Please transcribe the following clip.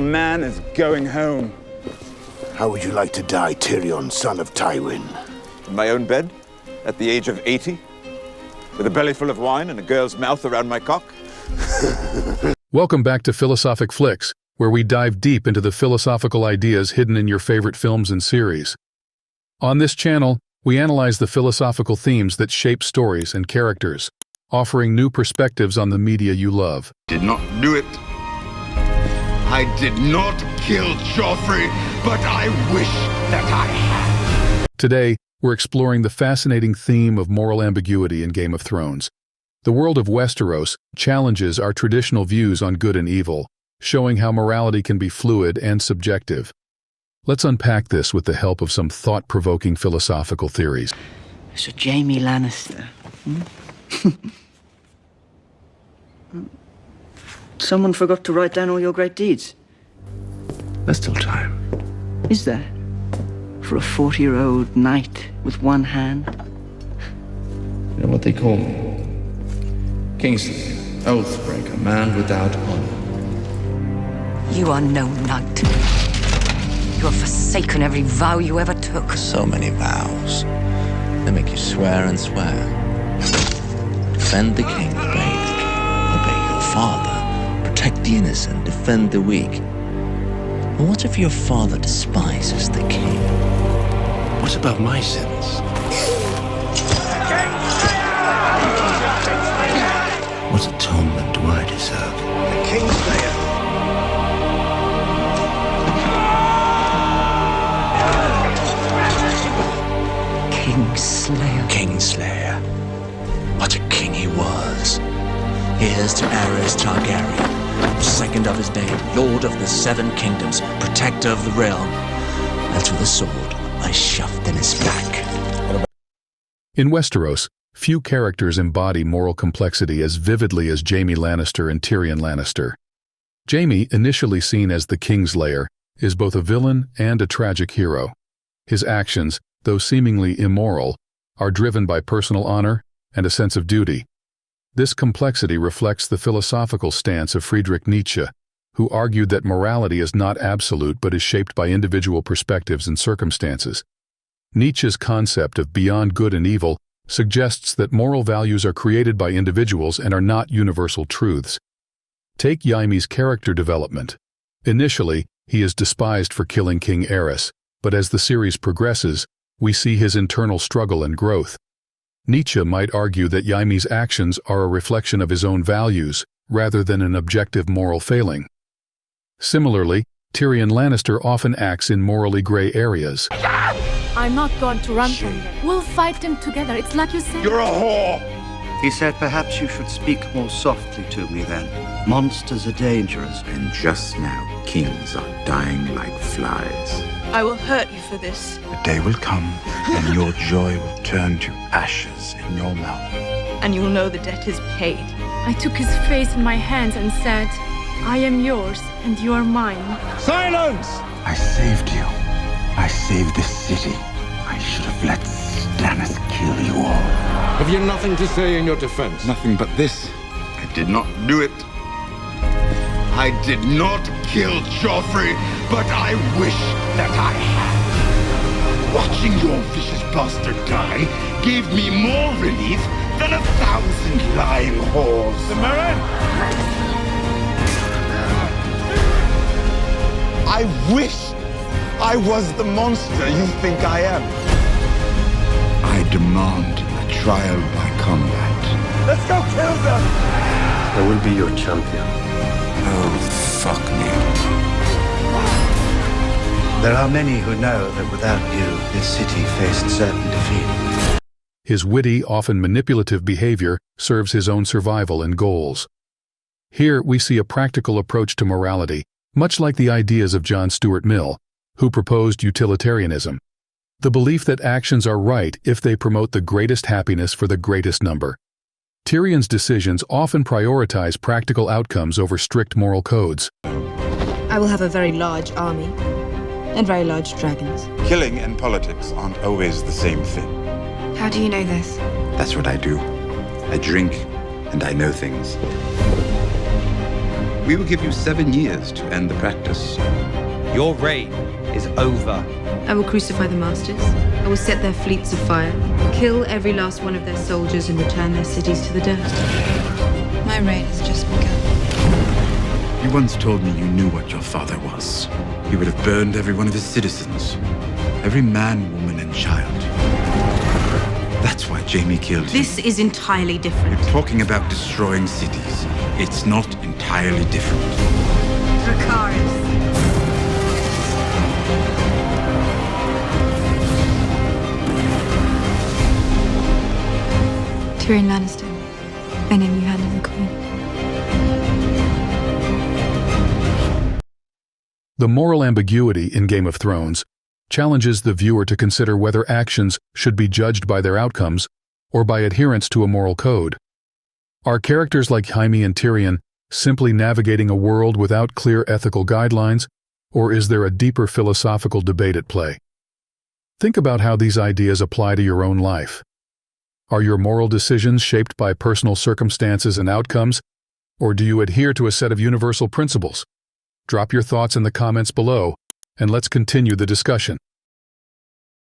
man is going home. How would you like to die, Tyrion, son of Tywin? In my own bed, at the age of 80, with a belly full of wine and a girl's mouth around my cock? Welcome back to Philosophic Flicks, where we dive deep into the philosophical ideas hidden in your favorite films and series. On this channel, we analyze the philosophical themes that shape stories and characters, offering new perspectives on the media you love. Did not do it. I did not kill Joffrey, but I wish that I had. Today, we're exploring the fascinating theme of moral ambiguity in Game of Thrones. The world of Westeros challenges our traditional views on good and evil, showing how morality can be fluid and subjective. Let's unpack this with the help of some thought-provoking philosophical theories. So Jaime Lannister. Someone forgot to write down all your great deeds. There's still time. Is there? For a 40-year-old knight with one hand? You know what they call me? Kingslayer, Oathbreaker, man without honor. You are no knight. You have forsaken every vow you ever took. So many vows. They make you swear and swear. Defend the king, obey the king. Obey your father. Protect the innocent, defend the weak. But what if your father despises the king? What about my sins? What atonement do I deserve? The Kingslayer. Kingslayer. Kingslayer. What a king he was. Here's to Aerys Targaryen, second of his name, Lord of the Seven Kingdoms, protector of the realm. That's with a sword I shoved in his back. In Westeros, few characters embody moral complexity as vividly as Jaime Lannister and Tyrion Lannister. Jaime, initially seen as the Kingslayer, is both a villain and a tragic hero. His actions, though seemingly immoral, are driven by personal honor and a sense of duty. This complexity reflects the philosophical stance of Friedrich Nietzsche, who argued that morality is not absolute but is shaped by individual perspectives and circumstances. Nietzsche's concept of beyond good and evil suggests that moral values are created by individuals and are not universal truths. Take Jaime's character development. Initially, he is despised for killing King Aerys, but as the series progresses, we see his internal struggle and growth. Nietzsche might argue that Jaime's actions are a reflection of his own values, rather than an objective moral failing. Similarly, Tyrion Lannister often acts in morally gray areas. I'm not going to run from them. We'll fight them together. It's like you said. You're a whore! He said, perhaps you should speak more softly to me then. Monsters are dangerous. And just now, kings are dying like flies. I will hurt you for this. The day will come, and your joy will turn to ashes in your mouth. And you'll know the debt is paid. I took his face in my hands and said, I am yours and you are mine. Silence! I saved you. I saved this city. I should have let Stannis kill you all. Have you nothing to say in your defense? Nothing but this. I did not do it. I did not kill Joffrey, but I wish that I had. Watching your vicious bastard die gave me more relief than 1,000 lying whores. The Marin! I wish I was the monster you think I am. I demand a trial by combat. Let's go kill them! I will be your champion. Oh, fuck me. There are many who know that without you, this city faced certain defeat. His witty, often manipulative behavior serves his own survival and goals. Here we see a practical approach to morality, much like the ideas of John Stuart Mill, who proposed utilitarianism, the belief that actions are right if they promote the greatest happiness for the greatest number. Tyrion's decisions often prioritize practical outcomes over strict moral codes. I will have a very large army and very large dragons. Killing and politics aren't always the same thing. How do you know this? That's what I do. I drink, and I know things. We will give you 7 years to end the practice. Your reign is over. I will crucify the masters. I will set their fleets afire, kill every last one of their soldiers, and return their cities to the dust. My reign has just begun. You once told me you knew what your father was. He would have burned every one of his citizens. Every man, woman, and child. That's why Jaime killed you. This is entirely different. You're talking about destroying cities. It's not entirely different. Dracarys. Tyrion Lannister, I name you hand of the Queen. The moral ambiguity in Game of Thrones challenges the viewer to consider whether actions should be judged by their outcomes or by adherence to a moral code. Are characters like Jaime and Tyrion simply navigating a world without clear ethical guidelines, or is there a deeper philosophical debate at play? Think about how these ideas apply to your own life. Are your moral decisions shaped by personal circumstances and outcomes, or do you adhere to a set of universal principles? Drop your thoughts in the comments below, and let's continue the discussion.